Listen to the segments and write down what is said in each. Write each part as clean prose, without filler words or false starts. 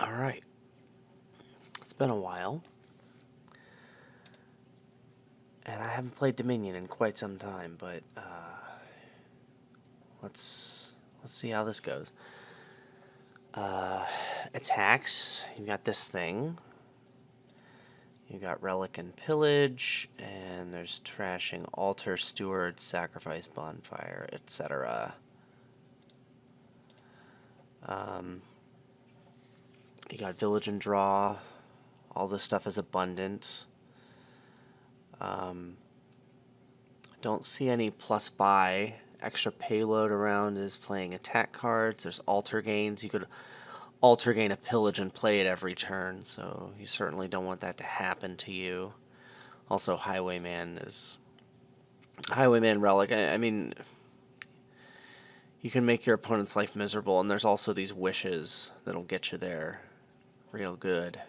All right. It's been a while, and I haven't played Dominion in quite some time, but let's see how this goes. Uh, Attacks. You got this thing. You got Relic and Pillage, and there's Trashing, Altar, Steward, Sacrifice, Bonfire, etc. You got Village and Draw. All this stuff is abundant. Don't see any plus buy. Extra payload around is playing attack cards. There's altar gains. You could altar gain a pillage and play it every turn, so you certainly don't want that to happen to you. Also, Highwayman Relic. I mean, you can make your opponent's life miserable, and there's also these wishes that'll get you there real good.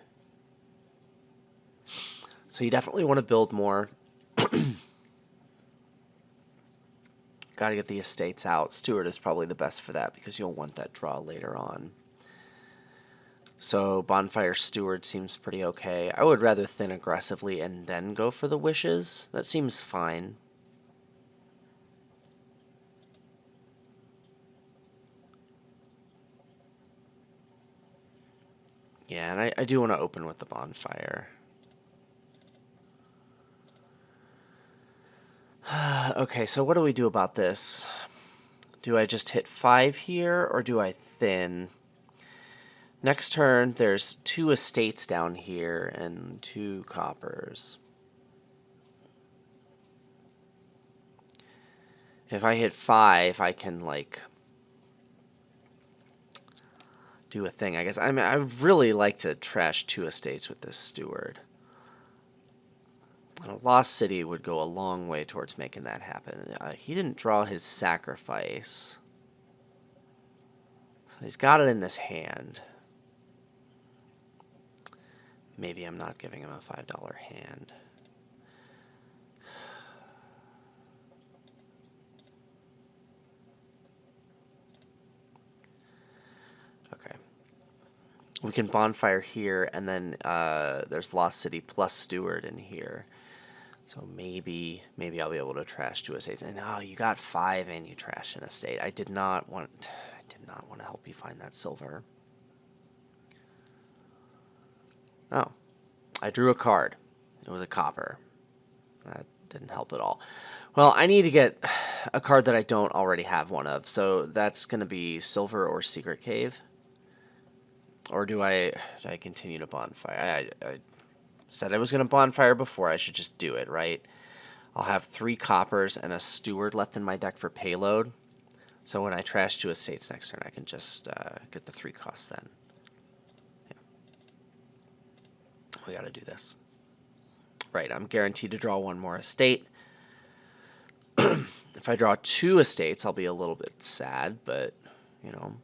So you definitely want to build more. Got to get the estates out. Steward is probably the best for that because you'll want that draw later on. So Bonfire Steward seems pretty okay. I would rather thin aggressively and then go for the wishes. That seems fine. Yeah, and I do want to open with the Bonfire. Okay, so what do we do about this? Do I just hit 5 here, or do I thin? Next turn, there's 2 estates down here and 2 coppers. If I hit 5, I can, like, do a thing, I guess. I mean, I would really like to trash 2 estates with this steward. A Lost City would go a long way towards making that happen. He didn't draw his sacrifice. So he's got it in this hand. Maybe I'm not giving him a $5 hand. Okay. We can Bonfire here, and then there's Lost City plus Steward in here. So maybe I'll be able to trash 2 estates. And oh, you got 5 and you trashed an estate. I did not want to help you find that silver. Oh, I drew a card. It was a copper. That didn't help at all. Well, I need to get a card that I don't already have one of. So that's going to be Silver or Secret Cave. Or do I continue to Bonfire? I said I was going to Bonfire before. I should just do it, right? I'll have 3 coppers and a Steward left in my deck for payload. So when I trash 2 estates next turn, I can just get the 3 costs then. Yeah. We got to do this. Right, I'm guaranteed to draw 1 more estate. If I draw 2 estates, I'll be a little bit sad, but, you know,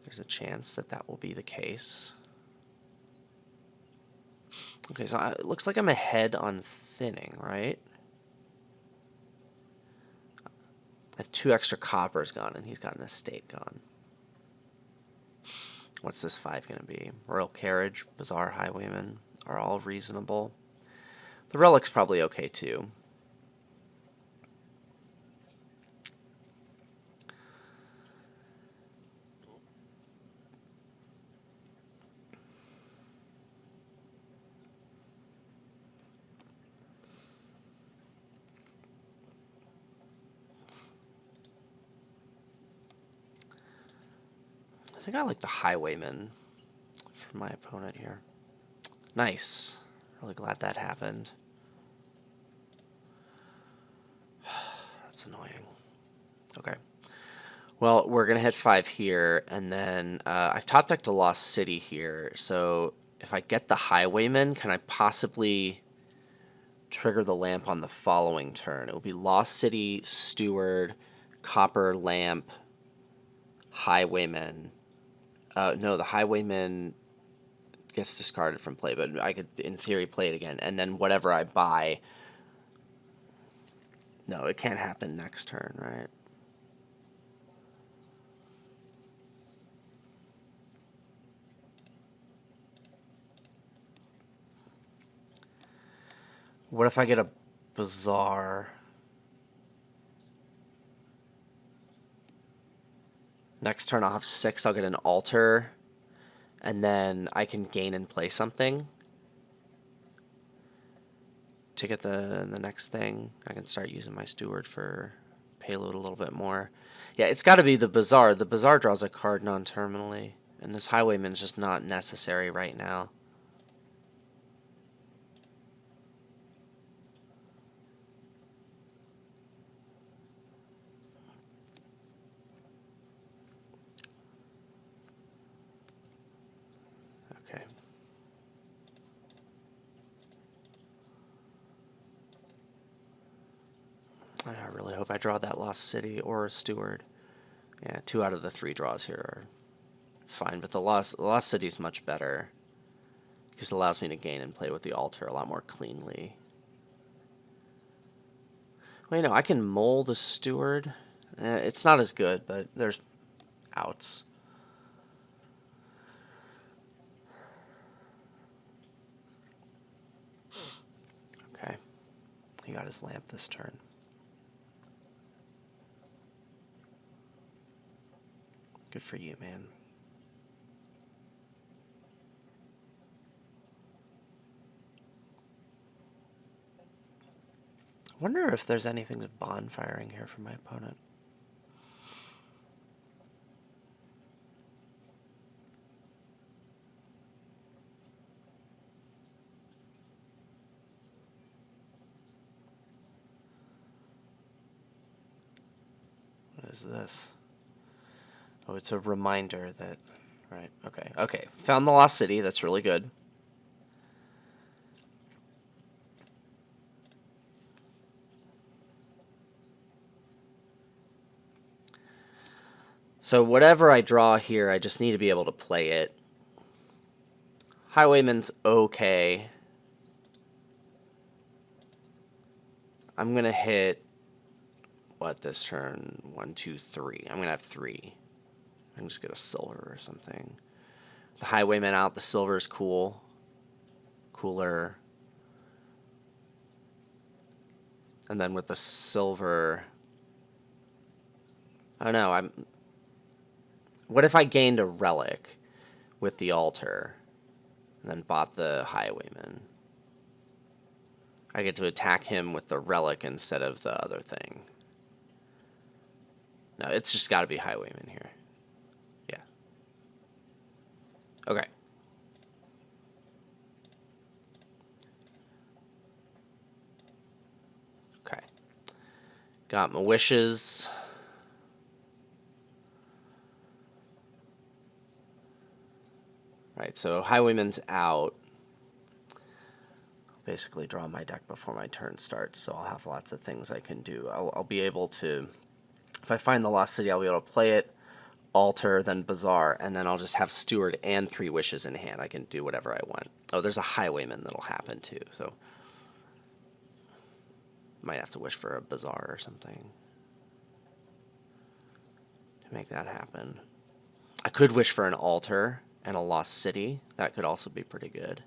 there's a chance that that will be the case. Okay, so it looks like I'm ahead on thinning, right? I have 2 extra coppers gone, and he's got an estate gone. What's this 5 going to be? Royal Carriage, Bizarre Highwayman are all reasonable. The Relic's probably okay, too. I think I like the Highwayman for my opponent here. Nice. Really glad that happened. That's annoying. Okay. Well, we're going to hit 5 here, and then I've top decked a Lost City here, so if I get the Highwayman, can I possibly trigger the lamp on the following turn? It will be Lost City, Steward, Copper, Lamp, Highwayman. No, the Highwayman gets discarded from play, but I could, in theory, play it again. And then whatever I buy... No, it can't happen next turn, right? What if I get a bazaar? Next turn I'll have 6, I'll get an altar, and then I can gain and play something. To get the next thing, I can start using my steward for payload a little bit more. Yeah, it's got to be the bazaar. The bazaar draws a card non-terminally, and this highwayman's just not necessary right now. Okay. I really hope I draw that Lost City or a Steward. Yeah, 2 out of the 3 draws here are fine, but the Lost City is much better because it allows me to gain and play with the altar a lot more cleanly. Wait, no, I can mold a Steward. It's not as good, but there's outs. Okay. He got his lamp this turn. Good for you, man. I wonder if there's anything with bonfiring here for my opponent. What is this? Oh, it's a reminder that... Right, okay. Okay, found the Lost City. That's really good. So whatever I draw here, I just need to be able to play it. Highwayman's okay. I'm going to hit... What, this turn? 1, 2, 3. I'm going to have 3. I can just get a silver or something. The highwayman out. The silver's cool. Cooler. And then with the silver... I don't know. What if I gained a relic with the altar and then bought the highwayman? I get to attack him with the relic instead of the other thing. No, it's just got to be highwayman here. Yeah. Okay. Okay. Got my wishes. Right, so highwayman's out. I'll basically draw my deck before my turn starts, so I'll have lots of things I can do. I'll be able to, if I find the Lost City, I'll be able to play it, altar, then bazaar, and then I'll just have steward and 3 wishes in hand. I can do whatever I want. Oh, there's a highwayman that'll happen too, so might have to wish for a bazaar or something to make that happen. I could wish for an altar and a Lost City. That could also be pretty good.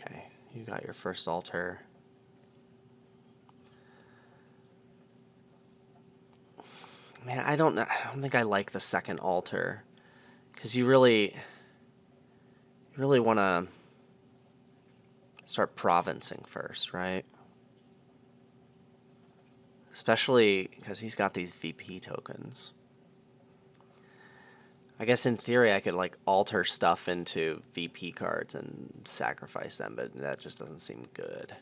Okay, you got your first altar. Man, I don't think I like the second altar, because you really want to start provincing first, right? Especially because he's got these VP tokens. I guess in theory I could like alter stuff into VP cards and sacrifice them, but that just doesn't seem good.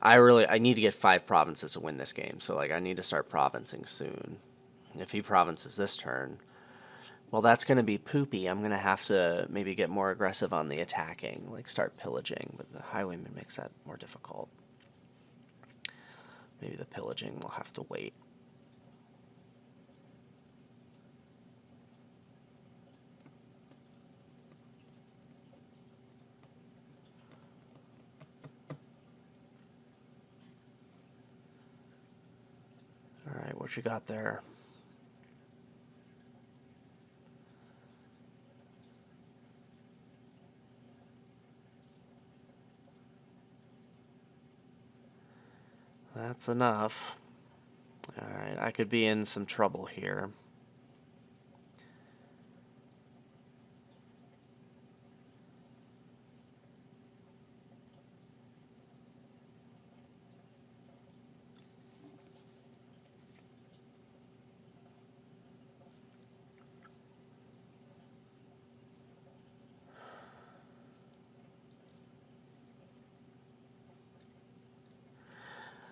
I need to get 5 provinces to win this game, so like I need to start provincing soon. If he provinces this turn, well, that's going to be poopy. I'm going to have to maybe get more aggressive on the attacking, like start pillaging, but the highwayman makes that more difficult. Maybe the pillaging will have to wait. what you got there. That's enough. Alright, I could be in some trouble here.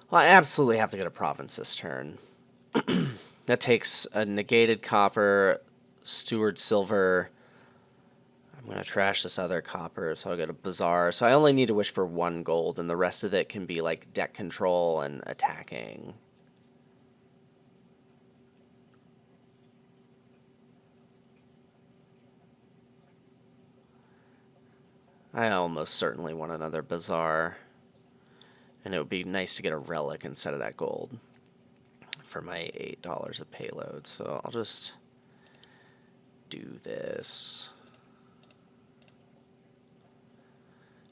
Well, I absolutely have to get a province this turn. That takes a negated copper, steward silver. I'm going to trash this other copper, so I'll get a bazaar. So I only need to wish for 1 gold, and the rest of it can be like deck control and attacking. I almost certainly want another bazaar. And it would be nice to get a relic instead of that gold for my $8 of payload. So I'll just do this.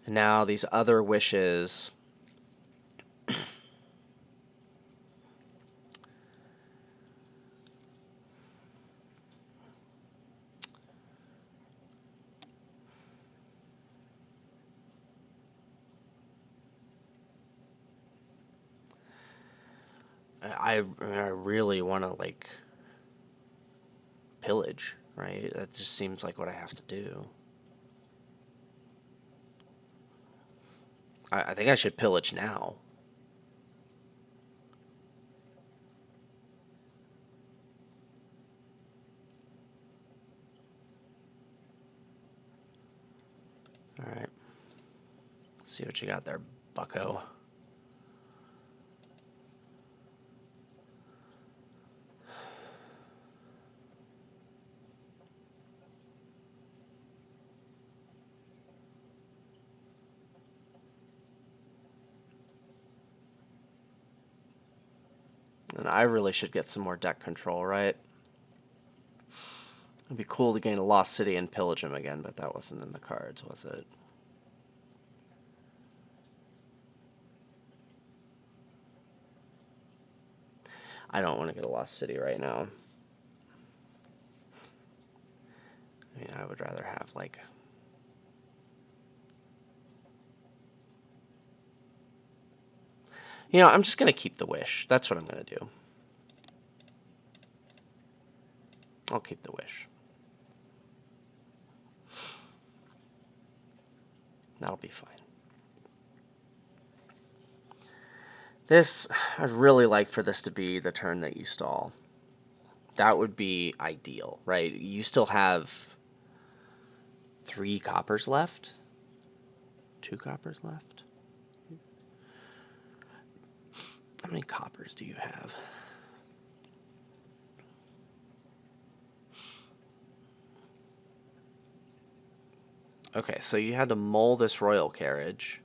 And now these other wishes. I really want to, like, pillage, right? That just seems like what I have to do. I think I should pillage now. Alright. See what you got there, bucko. And I really should get some more deck control, right? It'd be cool to gain a lost city and pillage him again, but that wasn't in the cards, was it? I don't want to get a lost city right now. I mean, I would rather have, like... You know, I'm just going to keep the wish. That's what I'm going to do. I'll keep the wish. That'll be fine. This, I'd really like for this to be the turn that you stall. That would be ideal, right? You still have 3 coppers left? 2 coppers left? How many coppers do you have? Okay, so you had to mull this royal carriage.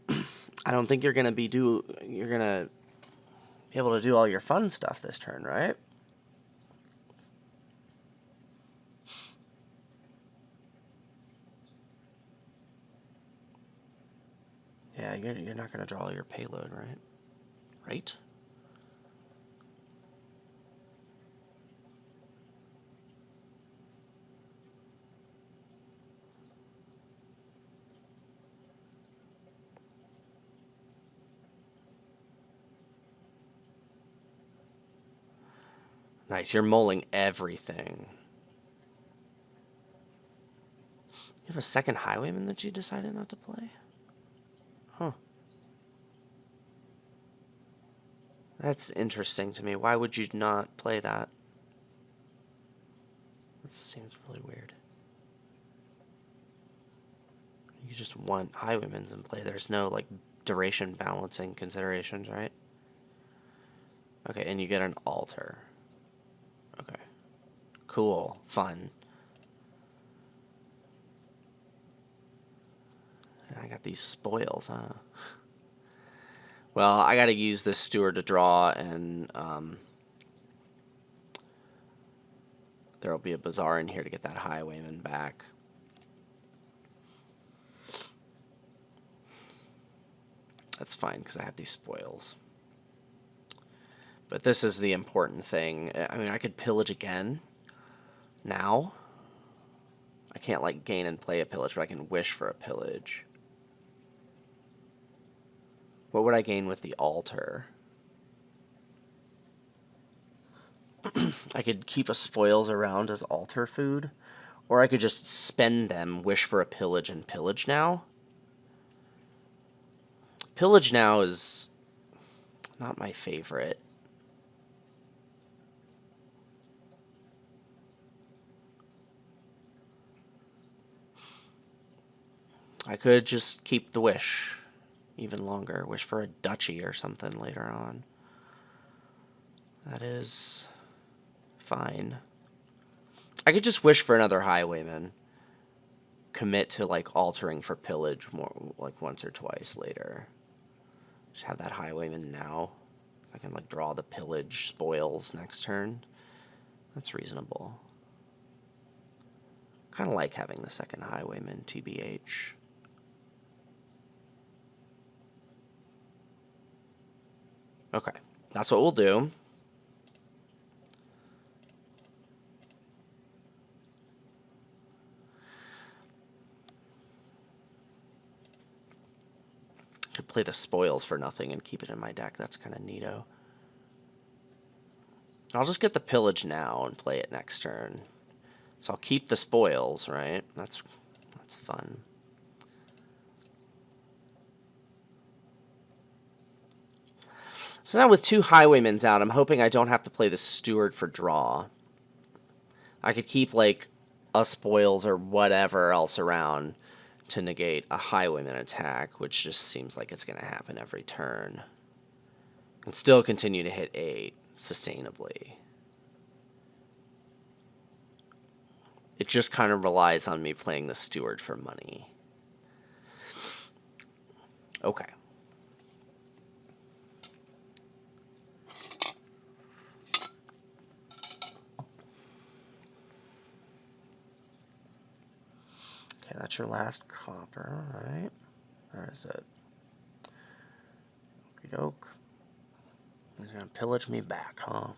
I don't think you're gonna be able to do all your fun stuff this turn, right? Yeah, you're not gonna draw all your payload, right? Right? Nice, you're mulling everything. You have a second highwayman that you decided not to play? Huh. That's interesting to me. Why would you not play that? That seems really weird. You just want highwaymans in play. There's no, like, duration balancing considerations, right? Okay, and you get an altar. Okay. Cool. Fun. I got these spoils, huh? Well, I gotta use this steward to draw, and there'll be a bazaar in here to get that highwayman back. That's fine, because I have these spoils. But this is the important thing. I mean, I could pillage again now. I can't, like, gain and play a pillage, but I can wish for a pillage. What would I gain with the altar? I could keep a spoils around as altar food, or I could just spend them, wish for a pillage, and pillage now. Pillage now is not my favorite. I could just keep the wish even longer. Wish for a duchy or something later on. That is fine. I could just wish for another highwayman. Commit to, like, altering for pillage more, like, once or twice later. Just have that highwayman now. I can, like, draw the pillage spoils next turn. That's reasonable. Kind of like having the second highwayman, TBH. Okay, that's what we'll do. Could play the spoils for nothing and keep it in my deck. That's kind of neato. I'll just get the pillage now and play it next turn. So I'll keep the spoils, right? That's fun. So now with two highwaymans out, I'm hoping I don't have to play the steward for draw. I could keep, like, a spoils or whatever else around to negate a highwayman attack, which just seems like it's going to happen every turn. And still continue to hit 8 sustainably. It just kind of relies on me playing the steward for money. Okay. Okay, that's your last copper, right? Where is it? Okie doke. He's gonna pillage me back, huh?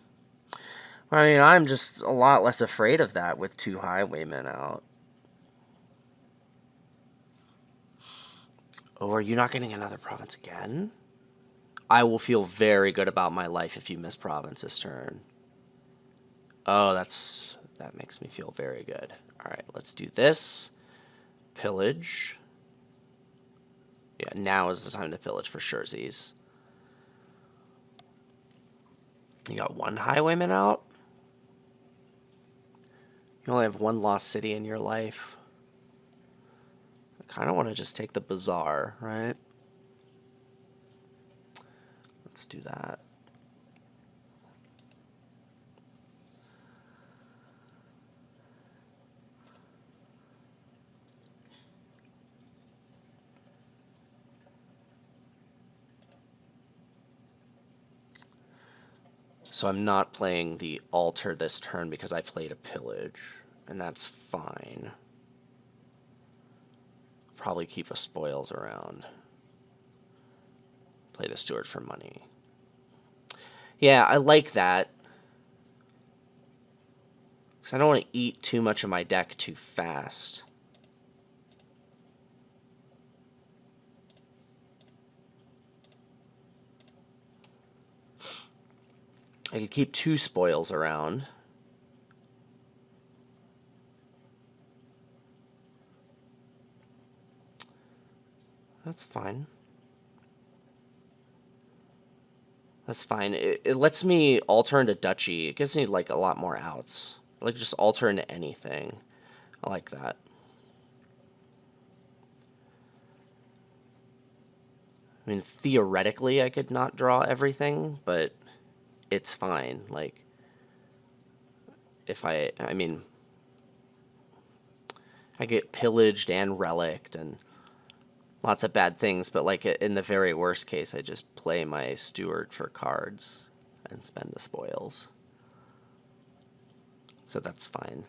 I mean, I'm just a lot less afraid of that with two highwaymen out. Oh, are you not getting another province again? I will feel very good about my life if you miss province this turn. Oh, that makes me feel very good. All right, let's do this. Pillage. Yeah, now is the time to pillage for surezies. You got one highwayman out? You only have one lost city in your life. I kind of want to just take the bazaar, right? Let's do that. So I'm not playing the altar this turn because I played a pillage, and that's fine. Probably keep a spoils around. Play the steward for money. Yeah, I like that. Because I don't want to eat too much of my deck too fast. I could keep two spoils around. That's fine. That's fine. It lets me alter into duchy. It gives me, like, a lot more outs. Like, just alter into anything. I like that. I mean, theoretically, I could not draw everything, but it's fine. Like, if I mean, I get pillaged and relicked, and lots of bad things, but like in the very worst case, I just play my steward for cards and spend the spoils. So that's fine.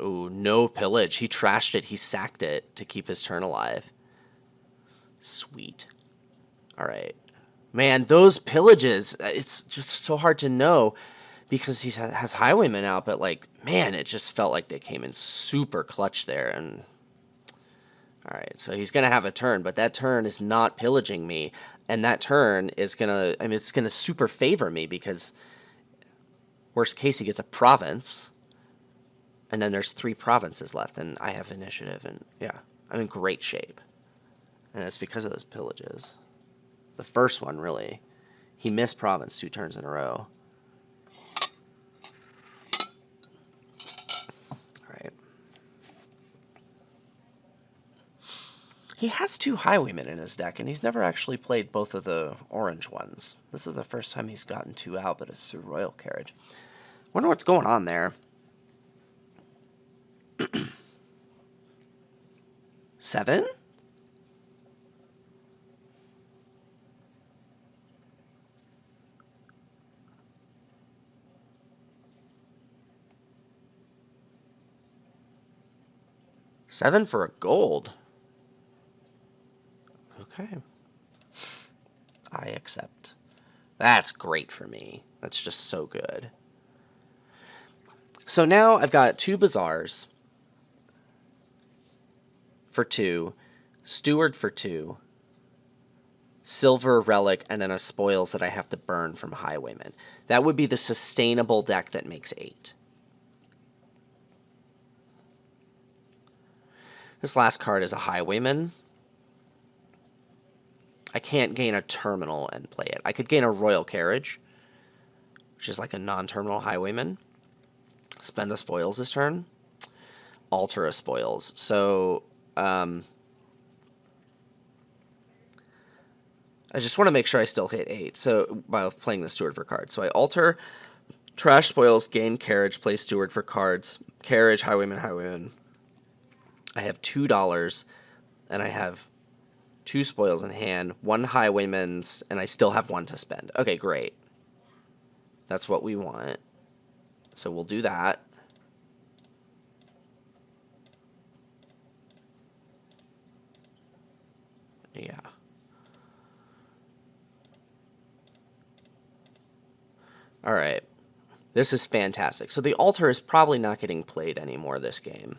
Oh, no pillage. He trashed it. He sacked it to keep his turn alive. Sweet. All right. Man, those pillages, it's just so hard to know because he has Highwayman out, but like, man, it just felt like they came in super clutch there. And all right, so he's going to have a turn, but that turn is not pillaging me. And that turn is going to, I mean, it's going to super favor me because worst case, he gets a province. And then there's 3 provinces left, and I have initiative, and yeah, I'm in great shape. And it's because of those pillages. The first one, really. He missed province 2 turns in a row. All right. He has 2 Highwaymen in his deck, and he's never actually played both of the orange ones. This is the first time he's gotten 2 out, but it's through Royal Carriage. Wonder what's going on there. 7? Seven for a gold. Okay. I accept. That's great for me. That's just so good. So now I've got 2 Bazaars for 2, Steward for 2, Silver Relic, and then a Spoils that I have to burn from Highwayman. That would be the sustainable deck that makes 8. This last card is a Highwayman. I can't gain a terminal and play it. I could gain a Royal Carriage, which is like a non-terminal Highwayman. Spend a Spoils this turn. Alter a Spoils. So, I just want to make sure I still hit 8. So, by playing the Steward for cards. So I alter, trash Spoils, gain Carriage, play Steward for cards. Carriage, Highwayman, Highwayman. I have $2, and I have 2 Spoils in hand, 1 Highwayman's, and I still have 1 to spend. Okay, great. That's what we want. So we'll do that. Yeah. All right. This is fantastic. So the altar is probably not getting played anymore this game.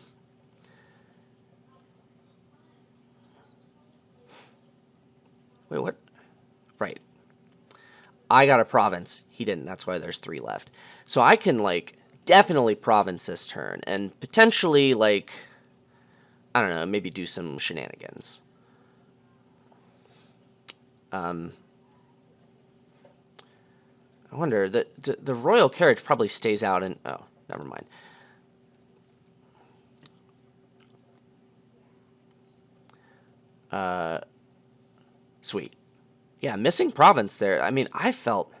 Wait, what? Right. I got a province. He didn't. That's why there's 3 left. So I can, like, definitely province this turn. And potentially, like, I don't know, maybe do some shenanigans. I wonder, the Royal Carriage probably stays out and... Oh, never mind. Sweet. Yeah, missing province there. I mean, I felt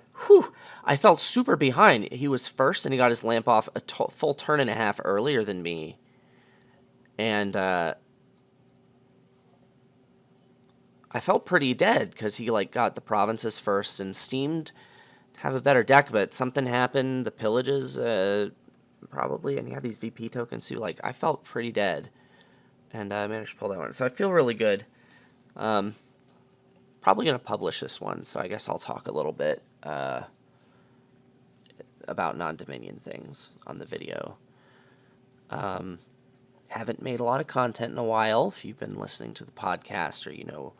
super behind. He was first, and he got his lamp off a full turn and a half earlier than me. And I felt pretty dead because he like got the provinces first and seemed to have a better deck. But something happened. The pillages, probably, and he had these VP tokens too. Like I felt pretty dead, and I managed to pull that one. So I feel really good. Probably going to publish this one, so I guess I'll talk a little bit about non-Dominion things on the video. Haven't made a lot of content in a while. If you've been listening to the podcast or you know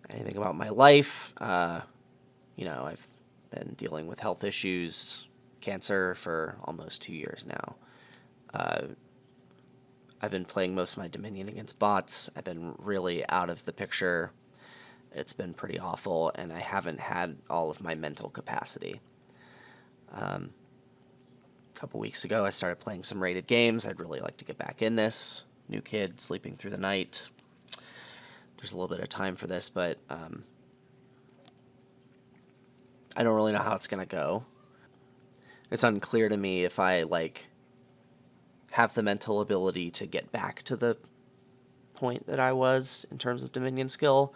anything about my life, you know, I've been dealing with health issues, cancer for almost 2 years now. I've been playing most of my Dominion against bots. I've been really out of the picture. It's been pretty awful, and I haven't had all of my mental capacity. A couple weeks ago, I started playing some rated games. I'd really like to get back in this. New kid, sleeping through the night. There's a little bit of time for this, but I don't really know how it's going to go. It's unclear to me if I, like, have the mental ability to get back to the point that I was in terms of Dominion skill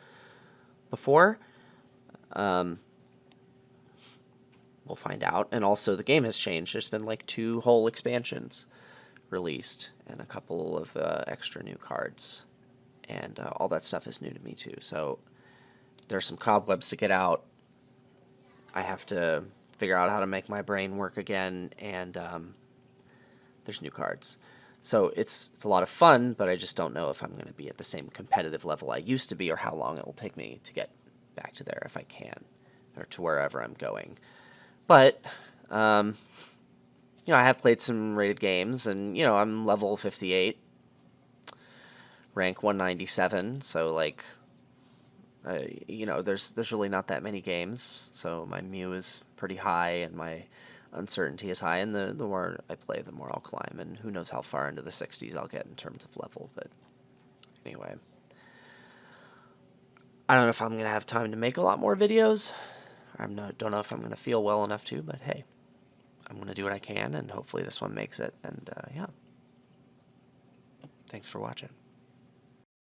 before. Um, we'll find out. And also, the game has changed. There's been like 2 whole expansions released and a couple of extra new cards. And all that stuff is new to me too. So there's some cobwebs to get out. I have to figure out how to make my brain work again, and there's new cards. So it's a lot of fun, but I just don't know if I'm going to be at the same competitive level I used to be, or how long it will take me to get back to there if I can, or to wherever I'm going. But I have played some rated games, and I'm level 58, rank 197. So like, there's really not that many games. So my mu is pretty high, and my uncertainty is high, and the more I play, the more I'll climb, and who knows how far into the 60s I'll get in terms of level. But anyway, I don't know if I'm going to have time to make a lot more videos. Don't know if I'm going to feel well enough to, but hey, I'm going to do what I can, and hopefully this one makes it. And yeah, thanks for watching.